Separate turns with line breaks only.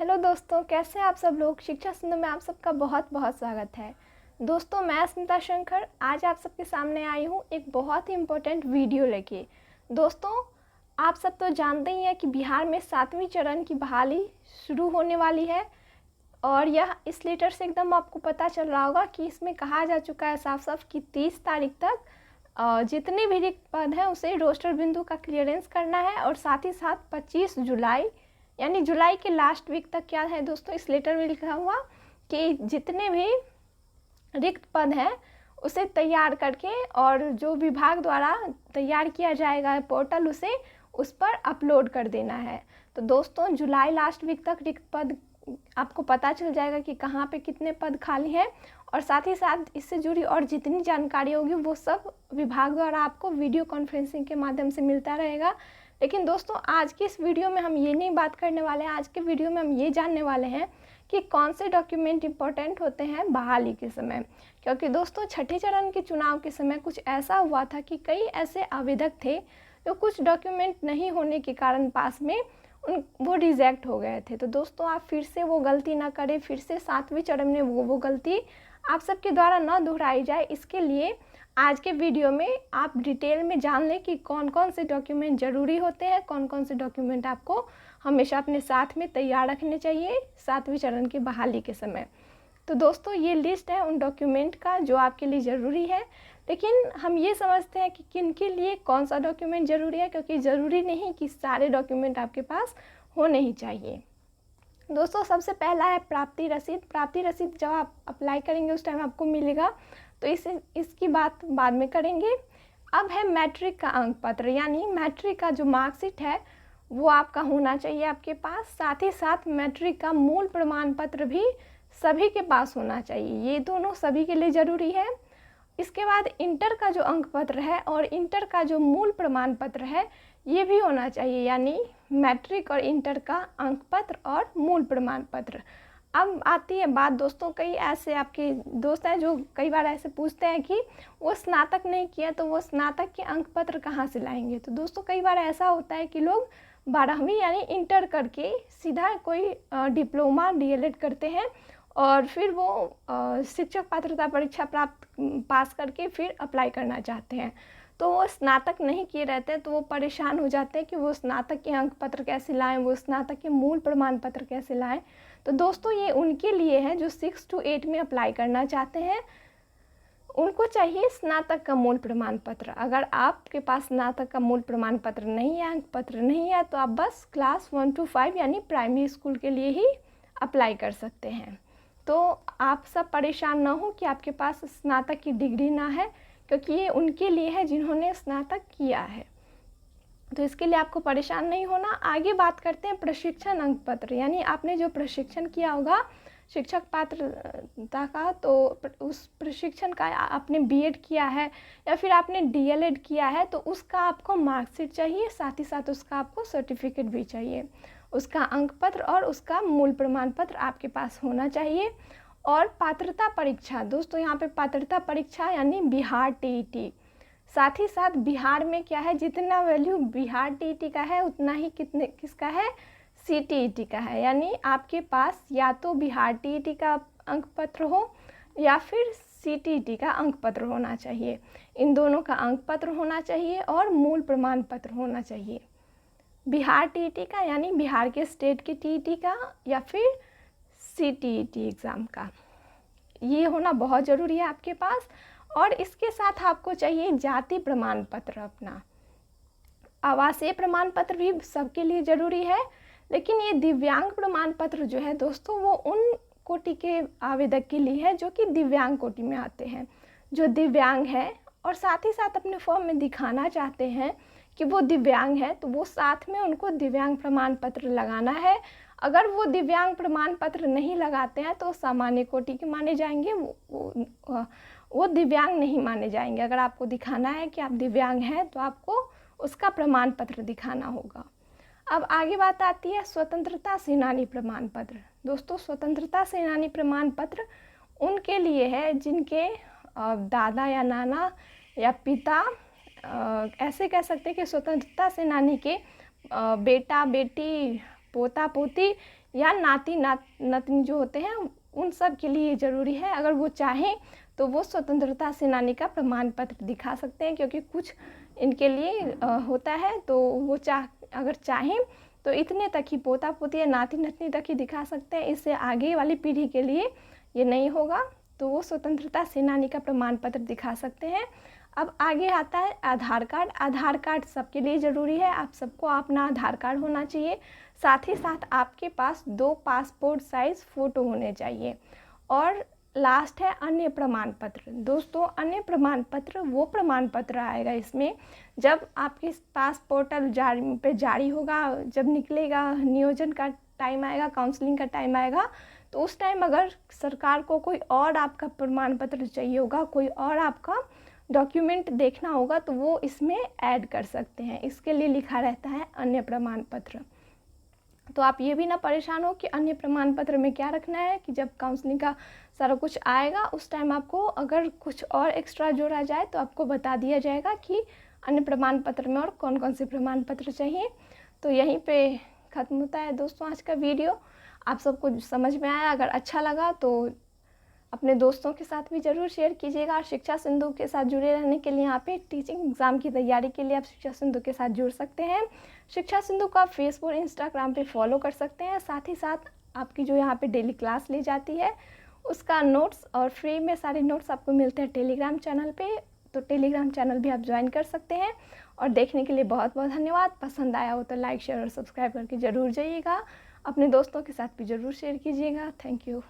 Hello दोस्तों, कैसे हैं आप सब लोग। शिक्षा सिंधु में आप सबका बहुत बहुत स्वागत है। दोस्तों, मैं स्मिता शंकर आज आप सबके सामने आई हूँ एक बहुत ही इम्पोर्टेंट वीडियो लेके। दोस्तों, आप सब तो जानते ही हैं कि बिहार में 7वीं चरण की बहाली शुरू होने वाली है और यह इस लेटर से एकदम आपको पता चल रहा होगा कि इसमें कहा जा चुका है साफ साफ कि 30 तारीख तक जितने भी रिक्त पद हैं उसे रोस्टर बिंदु का क्लियरेंस करना है और साथ ही साथ 25 जुलाई यानी जुलाई के लास्ट वीक तक क्या है दोस्तों, इस लेटर में लिखा हुआ कि जितने भी रिक्त पद हैं उसे तैयार करके और जो विभाग द्वारा तैयार किया जाएगा पोर्टल उस पर अपलोड कर देना है। तो दोस्तों, जुलाई लास्ट वीक तक रिक्त पद आपको पता चल जाएगा कि कहाँ पे कितने पद खाली हैं और साथ ही साथ इससे जुड़ी और जितनी जानकारी होगी वो सब विभाग द्वारा आपको वीडियो कॉन्फ्रेंसिंग के माध्यम से मिलता रहेगा। लेकिन दोस्तों, आज की इस वीडियो में हम ये नहीं बात करने वाले हैं। आज के वीडियो में हम ये जानने वाले हैं कि कौन से डॉक्यूमेंट इंपॉर्टेंट होते हैं बहाली के समय। क्योंकि दोस्तों, छठे चरण के चुनाव के समय कुछ ऐसा हुआ था कि कई ऐसे आवेदक थे जो कुछ डॉक्यूमेंट नहीं होने के कारण पास में वो रिजेक्ट हो गए थे। तो दोस्तों, आप फिर से वो गलती ना करें, फिर से 7वीं चरण में वो गलती आप सबके द्वारा न दोहराई जाए। इसके लिए आज के वीडियो में आप डिटेल में जान लें कि कौन कौन से डॉक्यूमेंट ज़रूरी होते हैं, कौन कौन से डॉक्यूमेंट आपको हमेशा अपने साथ में तैयार रखने चाहिए 7वीं चरण की बहाली के समय। तो दोस्तों, ये लिस्ट है उन डॉक्यूमेंट का जो आपके लिए ज़रूरी है। लेकिन हम ये समझते हैं कि किन के लिए कौन सा डॉक्यूमेंट ज़रूरी है, क्योंकि ज़रूरी नहीं कि सारे डॉक्यूमेंट आपके पास होने ही चाहिए। दोस्तों, सबसे पहला है प्राप्ति रसीद। प्राप्ति रसीद जब आप अप्लाई करेंगे उस टाइम आपको मिलेगा, तो इसकी बात बाद में करेंगे। अब है मैट्रिक का अंक पत्र, यानी मैट्रिक का जो मार्कशीट है वो आपका होना चाहिए आपके पास। साथ ही साथ मैट्रिक का मूल प्रमाण पत्र भी सभी के पास होना चाहिए। ये दोनों सभी के लिए ज़रूरी है। इसके बाद इंटर का जो अंक पत्र है और इंटर का जो मूल प्रमाण पत्र है ये भी होना चाहिए, यानी मैट्रिक और इंटर का अंक पत्र और मूल प्रमाण पत्र। अब आती है बात दोस्तों, कई ऐसे आपके दोस्त हैं जो कई बार ऐसे पूछते हैं कि वो स्नातक नहीं किया तो वो स्नातक के अंक पत्र कहाँ से लाएंगे। तो दोस्तों, कई बार ऐसा होता है कि लोग 12वीं यानी इंटर करके सीधा कोई डिप्लोमा डीएलएड करते हैं और फिर वो शिक्षक पात्रता परीक्षा पास करके फिर अप्लाई करना चाहते हैं। तो वो स्नातक नहीं किए रहते हैं, तो वो परेशान हो जाते हैं कि वो स्नातक के अंक पत्र कैसे लाएं, वो स्नातक के मूल प्रमाण पत्र कैसे लाएं। तो दोस्तों, ये उनके लिए है जो 6 to 8 में अप्लाई करना चाहते हैं। उनको चाहिए स्नातक का मूल प्रमाण पत्र। अगर आपके पास स्नातक का मूल प्रमाण पत्र नहीं है, अंक पत्र नहीं है, तो आप बस क्लास 1 to 5 यानी प्राइमरी स्कूल के लिए ही अप्लाई कर सकते हैं। तो आप सब परेशान ना हो कि आपके पास स्नातक की डिग्री ना है, क्योंकि ये उनके लिए है जिन्होंने स्नातक किया है। तो इसके लिए आपको परेशान नहीं होना। आगे बात करते हैं प्रशिक्षण अंक पत्र, यानी आपने जो प्रशिक्षण किया होगा शिक्षक पात्रता का, तो उस प्रशिक्षण का आपने बीएड किया है या फिर आपने डीएलएड किया है तो उसका आपको मार्कशीट चाहिए। साथ ही साथ उसका आपको सर्टिफिकेट भी चाहिए। उसका अंक पत्र और उसका मूल प्रमाण पत्र आपके पास होना चाहिए। और पात्रता परीक्षा, दोस्तों यहाँ पे पात्रता परीक्षा यानी बिहार टीईटी। साथ ही साथ बिहार में क्या है, जितना वैल्यू बिहार टीईटी का है उतना ही किसका है, सीटीईटी का है। यानी आपके पास या तो बिहार टीईटी का अंक पत्र हो या फिर सीटीईटी का अंक पत्र होना चाहिए। इन दोनों का अंक पत्र होना चाहिए और मूल प्रमाण पत्र होना चाहिए। बिहार टीईटी का यानी बिहार के स्टेट के टीईटी का या फिर सीटीईटी एग्ज़ाम का, ये होना बहुत ज़रूरी है आपके पास। और इसके साथ आपको चाहिए जाति प्रमाण पत्र अपना। आवासीय प्रमाण पत्र भी सबके लिए ज़रूरी है, लेकिन ये दिव्यांग प्रमाण पत्र जो है दोस्तों वो उन कोटि के आवेदक के लिए है जो कि दिव्यांग कोटि में आते हैं, जो दिव्यांग है और साथ ही साथ अपने फॉर्म में दिखाना चाहते हैं कि वो दिव्यांग है, तो वो साथ में उनको दिव्यांग प्रमाण पत्र लगाना है। अगर वो दिव्यांग प्रमाण पत्र नहीं लगाते हैं तो सामान्य कोटि के माने जाएंगे, वो दिव्यांग नहीं माने जाएंगे। अगर आपको दिखाना है कि आप दिव्यांग हैं तो आपको उसका प्रमाण पत्र दिखाना होगा। अब आगे बात आती है स्वतंत्रता सेनानी प्रमाण पत्र। दोस्तों, स्वतंत्रता सेनानी प्रमाण पत्र उनके लिए है जिनके दादा या नाना या पिता, ऐसे कह सकते हैं कि स्वतंत्रता सेनानी के बेटा बेटी पोता पोती या नाती नातनी जो होते हैं उन सब के लिए ज़रूरी है। अगर वो चाहें तो वो स्वतंत्रता सेनानी का प्रमाण पत्र दिखा सकते हैं, क्योंकि कुछ इनके लिए होता है, तो वो अगर चाहें तो इतने तक ही पोता पोती या नाती नातनी तक ही दिखा सकते हैं। इससे आगे वाली पीढ़ी के लिए ये नहीं होगा, तो वो स्वतंत्रता सेनानी का प्रमाण पत्र दिखा सकते हैं। अब आगे आता है आधार कार्ड। आधार कार्ड सबके लिए ज़रूरी है, आप सबको अपना आधार कार्ड होना चाहिए। साथ ही साथ आपके पास 2 पासपोर्ट साइज़ फ़ोटो होने चाहिए। और लास्ट है अन्य प्रमाण पत्र। दोस्तों, अन्य प्रमाण पत्र वो प्रमाण पत्र आएगा इसमें जब आपके पास पोर्टल जारी होगा, जब निकलेगा, नियोजन का टाइम आएगा, काउंसलिंग का टाइम आएगा, तो उस टाइम अगर सरकार को कोई और आपका प्रमाण पत्र चाहिए होगा, कोई और आपका डॉक्यूमेंट देखना होगा, तो वो इसमें ऐड कर सकते हैं। इसके लिए लिखा रहता है अन्य प्रमाण पत्र। तो आप ये भी ना परेशान हो कि अन्य प्रमाण पत्र में क्या रखना है, कि जब काउंसलिंग का सारा कुछ आएगा उस टाइम आपको अगर कुछ और एक्स्ट्रा जोड़ा जाए तो आपको बता दिया जाएगा कि अन्य प्रमाण पत्र में और कौन कौन से प्रमाण पत्र चाहिए। तो यहीं पे ख़त्म होता है दोस्तों आज का वीडियो। आप सबको समझ में आया? अगर अच्छा लगा तो अपने दोस्तों के साथ भी ज़रूर शेयर कीजिएगा। और शिक्षा सिंधु के साथ जुड़े रहने के लिए यहाँ पे टीचिंग एग्ज़ाम की तैयारी के लिए आप शिक्षा सिंधु के साथ जुड़ सकते हैं। शिक्षा सिंधु को आप फेसबुक इंस्टाग्राम पे फॉलो कर सकते हैं। साथ ही साथ आपकी जो यहाँ पे डेली क्लास ली जाती है उसका नोट्स और फ्री में सारे नोट्स आपको मिलते हैं टेलीग्राम चैनल पे, तो टेलीग्राम चैनल भी आप ज्वाइन कर सकते हैं। और देखने के लिए बहुत बहुत धन्यवाद। पसंद आया हो तो लाइक शेयर और सब्सक्राइब करके ज़रूर जाइएगा। अपने दोस्तों के साथ भी ज़रूर शेयर कीजिएगा। Thank you.